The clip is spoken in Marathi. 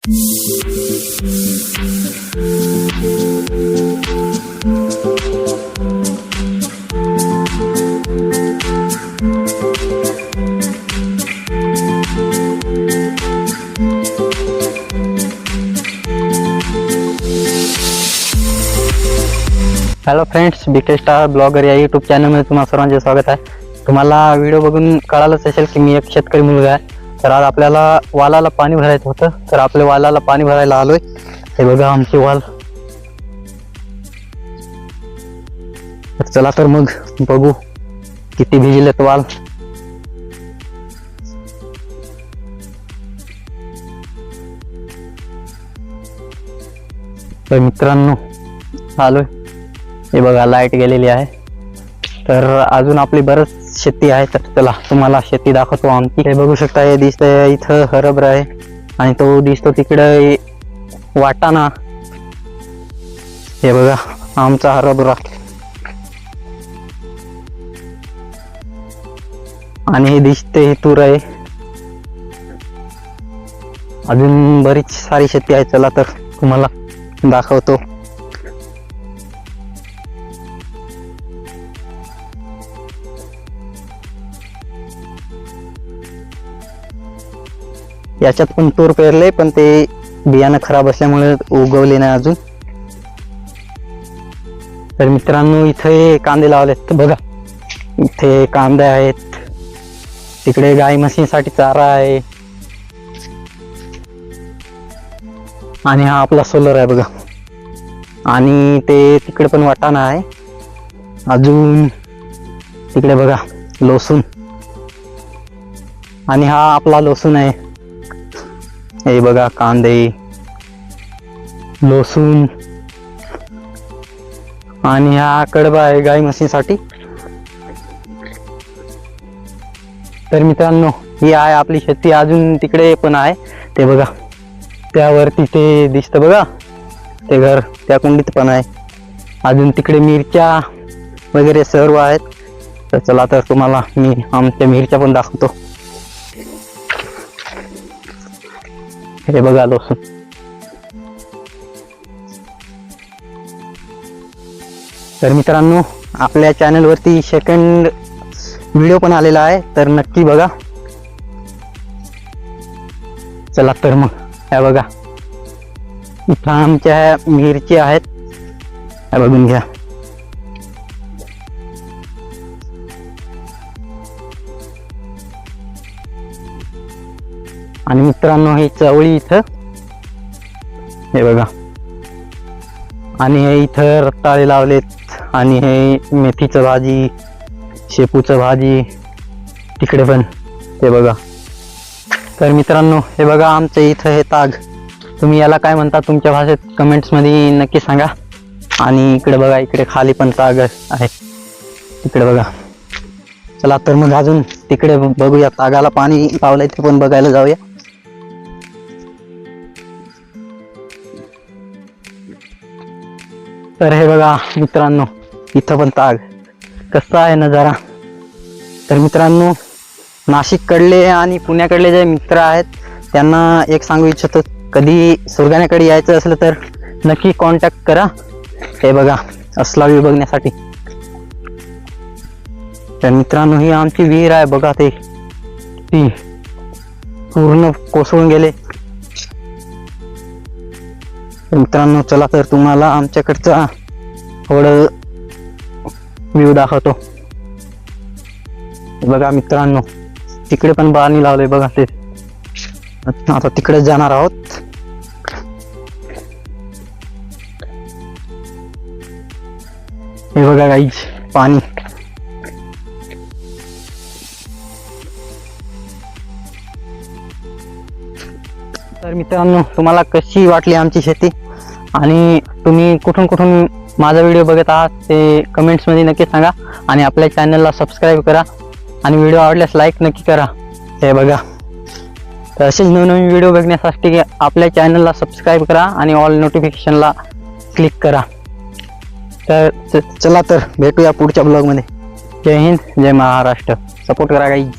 Hello friends, BK star blogger या यूट्यूब चॅनलमध्ये तुम्हा सर्वांचे स्वागत आहे। तुम्हाला व्हिडिओ बघून कळालंच असेल की मी एक शेतकरी मुलगा आहे। तर आज आपल्याला वालाला पाणी भरायचं होतं, तर आपल्या वालाला पाणी भरायला आलोय। हे बघा आमचे वाल। तर चला तर मग बघू किती भिजलेत वाल। तर मित्रांनो आलोय। हे बघा लाईट गेलेली आहे, तर अजून आपली बरंच शेती आहे। तर चला तुम्हाला शेती दाखवतो आमची। हे बघू शकता, हे दिसतंय इथं हरभरा आहे आणि तो दिसतो तिकडे वाटाणा। हे बघा आमचा हरभरा आणि हे दिसते हे तूर आहे। अजून बरीच सारी शेती आहे, चला तर तुम्हाला दाखवतो। याच्यात पण तूर पेरले, पण ते बियाणं खराब असल्यामुळे उगवले नाही अजून। तर मित्रांनो इथे कांदे लावलेत बघा। इथे कांदे आहेत, तिकडे गाई म्हशींसाठी चारा आहे आणि हा आपला सोलर आहे बघा। आणि ते तिकडे पण वाटाणा आहे। अजून तिकडे बघा लसूण, आणि हा आपला लसूण आहे। हे बघा कांदे, लसूण आणि हा कडबा आहे गाई म्हशींसाठी। तर मित्रांनो ही आहे आपली शेती। अजून तिकडे पण आहे ते बघा, त्यावरती ते दिसतं बघा ते घर, त्या कुंडीत पण आहे। अजून तिकडे मिरच्या वगैरे सर्व आहेत। तर चला तर तुम्हाला मी आमच्या मिरच्या पण दाखवतो। हे बघा लसूण। तर मित्रांनो आपल्या चॅनलवरती सेकंड व्हिडिओ पण आलेला आहे, तर नक्की बघा। चला तर मग हे बघा इथं आमच्या मिरची आहेत, हे बघून घ्या। आणि मित्रांनो ही चवळी इथं, हे बघा। आणि हे इथं रताळे लावलेत, आणि हे मेथीचं भाजी, शेपूचं भाजी तिकडे पण ते बघा। तर मित्रांनो हे बघा आमचं इथं हे ताग, तुम्ही याला काय म्हणता तुमच्या भाषेत कमेंट्स मध्ये नक्की सांगा। आणि इकडे बघा, इकडे खाली पण ताग आहे तिकडे बघा। चला तर मग अजून तिकडे बघूया, तागाला पाणी लावलंय ते पण बघायला जाऊया। तर हे बघा मित्रांनो इथं पण ताग, कसा आहे नजारा। तर मित्रांनो नाशिक कडले आणि पुण्याकडले जे मित्र आहेत त्यांना एक सांगू इच्छितो, कधी सुरगाण्याकडे यायचं असलं तर नक्की कॉन्टॅक्ट करा। हे बघा असला व्ह्यू बघण्यासाठी। तर मित्रांनो ही आमची विहीर आहे बघा, ती पूर्ण कोसळून गेले। मित्रांनो चला तर तुम्हाला आमच्याकडचा थोडं व्ह्यू दाखवतो। बघा मित्रांनो तिकडे पण पाणी लावलंय बघा, ते आता तिकडे जाणार आहोत। हे बघा गाईज पाणी। तर मित्रांनो तुम्हाला कशी वाटली आमची शेती, आणि तुम्ही कुठून कुठून माझा व्हिडिओ बघत आहात ते कमेंट्स मध्ये नक्की सांगा। आणि आपल्या चॅनलला सबस्क्राईब करा, आणि व्हिडिओ आवडल्यास लाईक नक्की करा। हे बघा, तर असेच नवनवीन व्हिडिओ बघण्यासाठी आपल्या चॅनलला सबस्क्राईब करा आणि ऑल नोटिफिकेशनला क्लिक करा। तर चला तर भेटूया पुढच्या ब्लॉगमध्ये। जय हिंद, जय महाराष्ट्र। सपोर्ट करा गाईज।